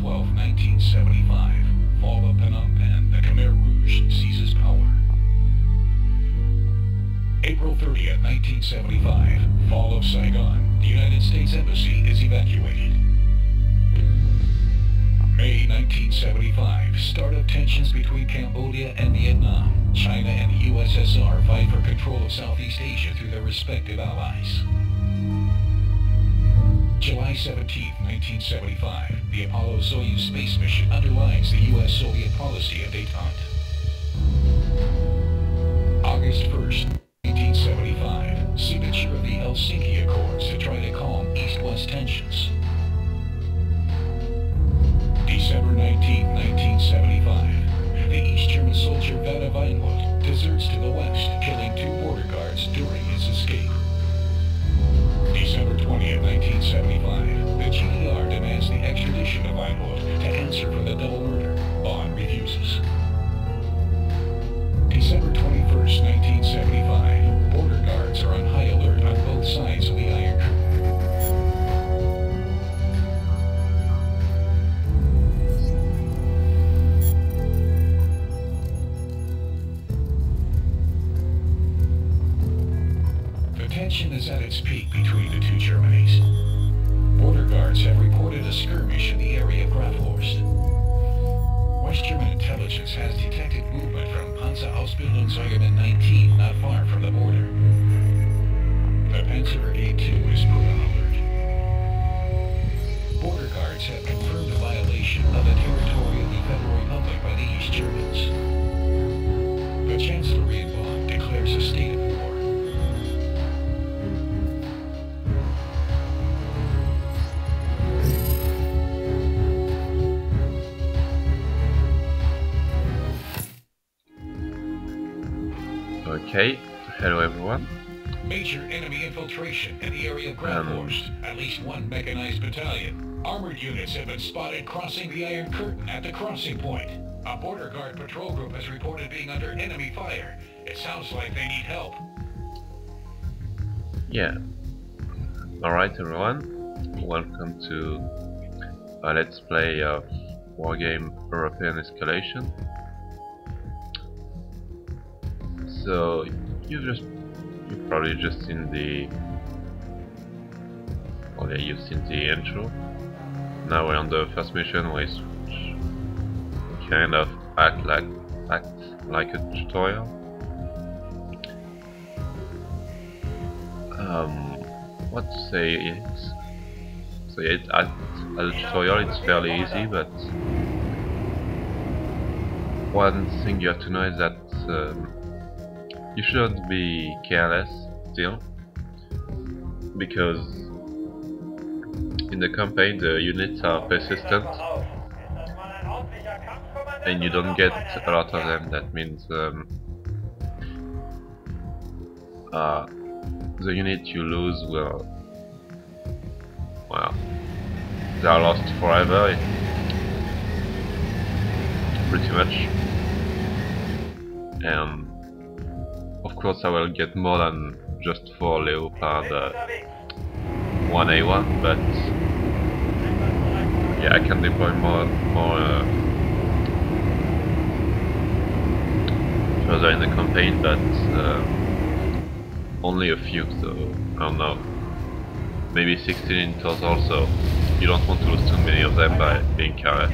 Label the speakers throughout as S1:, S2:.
S1: 12, 1975. Fall of Phnom Penh, the Khmer Rouge seizes power. April 30th, 1975. Fall of Saigon. The United States Embassy is evacuated. May 1975. Start of tensions between Cambodia and Vietnam. China and the USSR fight for control of Southeast Asia through their respective allies. July 17, 1975. The Apollo-Soyuz space mission underlines the U.S.-Soviet policy of détente. August 1st, 1975. Signature of the Helsinki Accords to try to calm East-West tensions. December 19, 1975. The East German soldier Werner Weinhold deserts to the west, killing 2 border guards during his escape. December 20th, 1975. The GDR demands the extradition of Weinhold to answer for the double murder. Bonn refuses. December 21st, 1975. Border guards are on high alert on both sides of the Iron Curtain. Tension is at its peak between the two Germanys. Border guards have reported a skirmish in the area of Grafhorst. West German intelligence has detected movement from Panzerausbildungsregiment 19 not far from the border. The Panzer Brigade 2 is put on alert. Border guards have confirmed a violation of the territory of the Federal Republic by the East Germans. The Chancellery in Bonn declares a state of war.
S2: Okay, hello everyone.
S1: Major enemy infiltration in the area of Grafhorst. At least 1 mechanized battalion. Armored units have been spotted crossing the Iron Curtain at the crossing point. A border guard patrol group has reported being under enemy fire. It sounds like they need help.
S2: Yeah. Alright everyone, welcome to Let's Play of Wargame European Escalation. So you've probably just seen the you've seen the intro. Now we're on the first mission, which kind of act like a tutorial. What to say is, so yeah, as a tutorial it's fairly easy, but one thing you have to know is that you shouldn't be careless still, because in the campaign the units are persistent and you don't get a lot of them. That means the unit you lose will, well, they are lost forever, pretty much. And of course I will get more than just 4 Leopard 1A1, but yeah, I can deploy more further in the campaign, but only a few, so I don't know, maybe 16 in total, so you don't want to lose too many of them by being careless.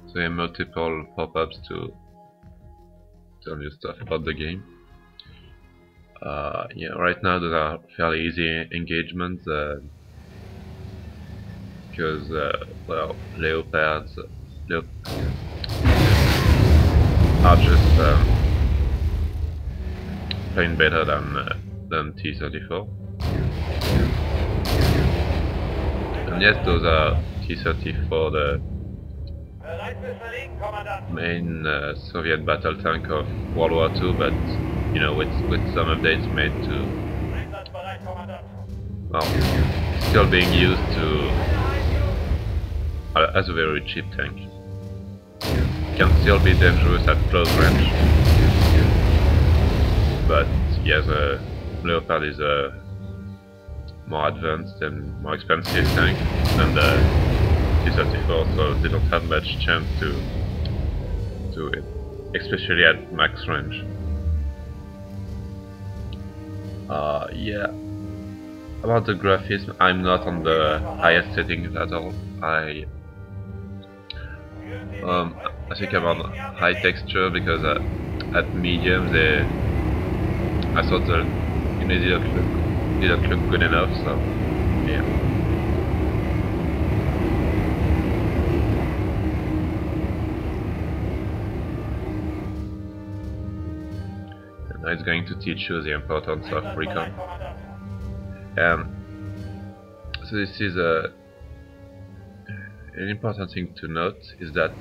S2: So there are multiple pop-ups to tell you stuff about the game. Yeah, right now those are fairly easy engagements because well, Leopards are just playing better than T-34. And yes, those are T-34, the main Soviet battle tank of World War II, but you know, with some updates made to, well, still being used to as a very cheap tank. can still be dangerous at close range. But yeah, the Leopard is a more advanced and more expensive tank than the T-34, so they don't have much chance to it, especially at max range. Yeah. About the graphism, I'm not on the highest settings at all. I think I'm on high texture because at medium I thought the image didn't look good enough, so yeah. And now it's going to teach you the importance of recon. So this is an important thing to note is that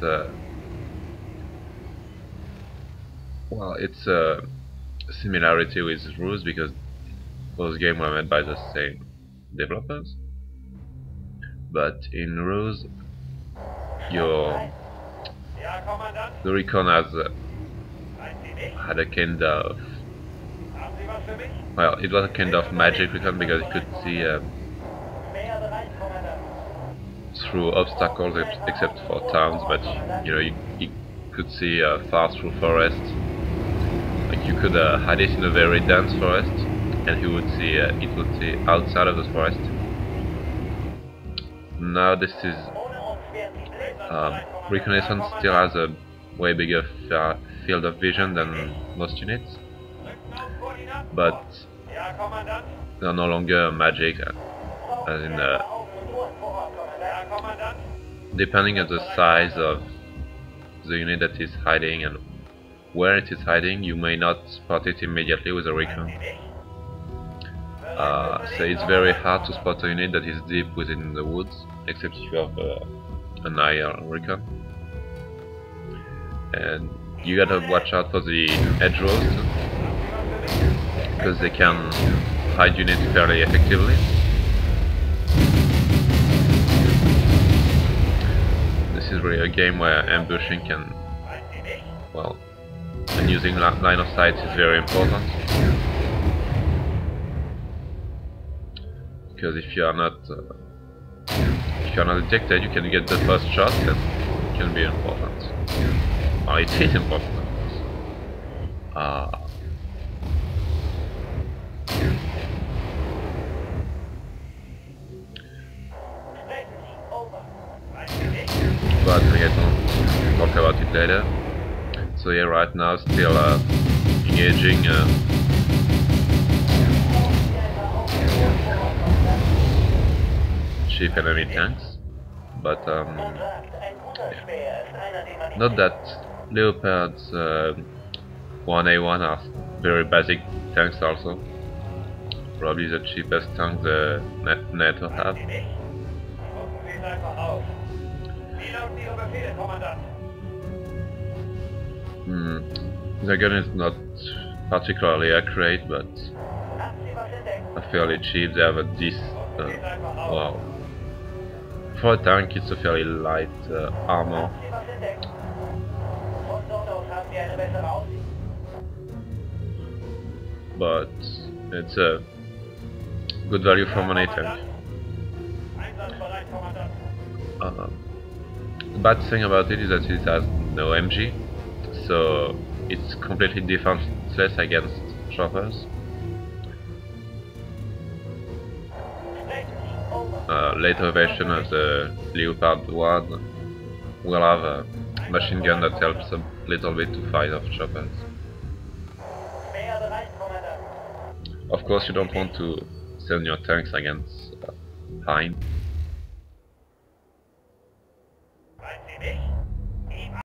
S2: well, it's a similarity with Ruse because those games were made by the same developers. But in Ruse, the recon had a kind of, well, it was a kind of magic recon because it could see through obstacles except for towns, but you know you could see far through forests. Like you could hide it in a very dense forest, and it would see outside of the forest. Now this is reconnaissance still has a way bigger field of vision than most units, but they are no longer magic, as in depending on the size of the unit that is hiding and where it is hiding, you may not spot it immediately with a recon. So it's very hard to spot a unit that is deep within the woods, except if you have an higher recon. And you gotta watch out for the edge rolls, because they can hide units fairly effectively. This is really a game where ambushing can, well, and using line of sight is very important. Because if you are not detected, you can get the first shot, and it can be important. Oh, it is important, of course. But I can talk about it later. So yeah, right now still engaging cheap enemy tanks, but yeah. Not that Leopard's 1A1 are very basic tanks also. Probably the cheapest tank the NATO have. The gun is not particularly accurate, but fairly cheap. They have a wow. For a tank, it's a fairly light armor. But it's a good value for money tank. The bad thing about it is that it has no MG, so it's completely defenseless against choppers. Later version of the Leopard 1 will have a machine gun that helps a little bit to fight off choppers. Of course, you don't want to send your tanks against Pine.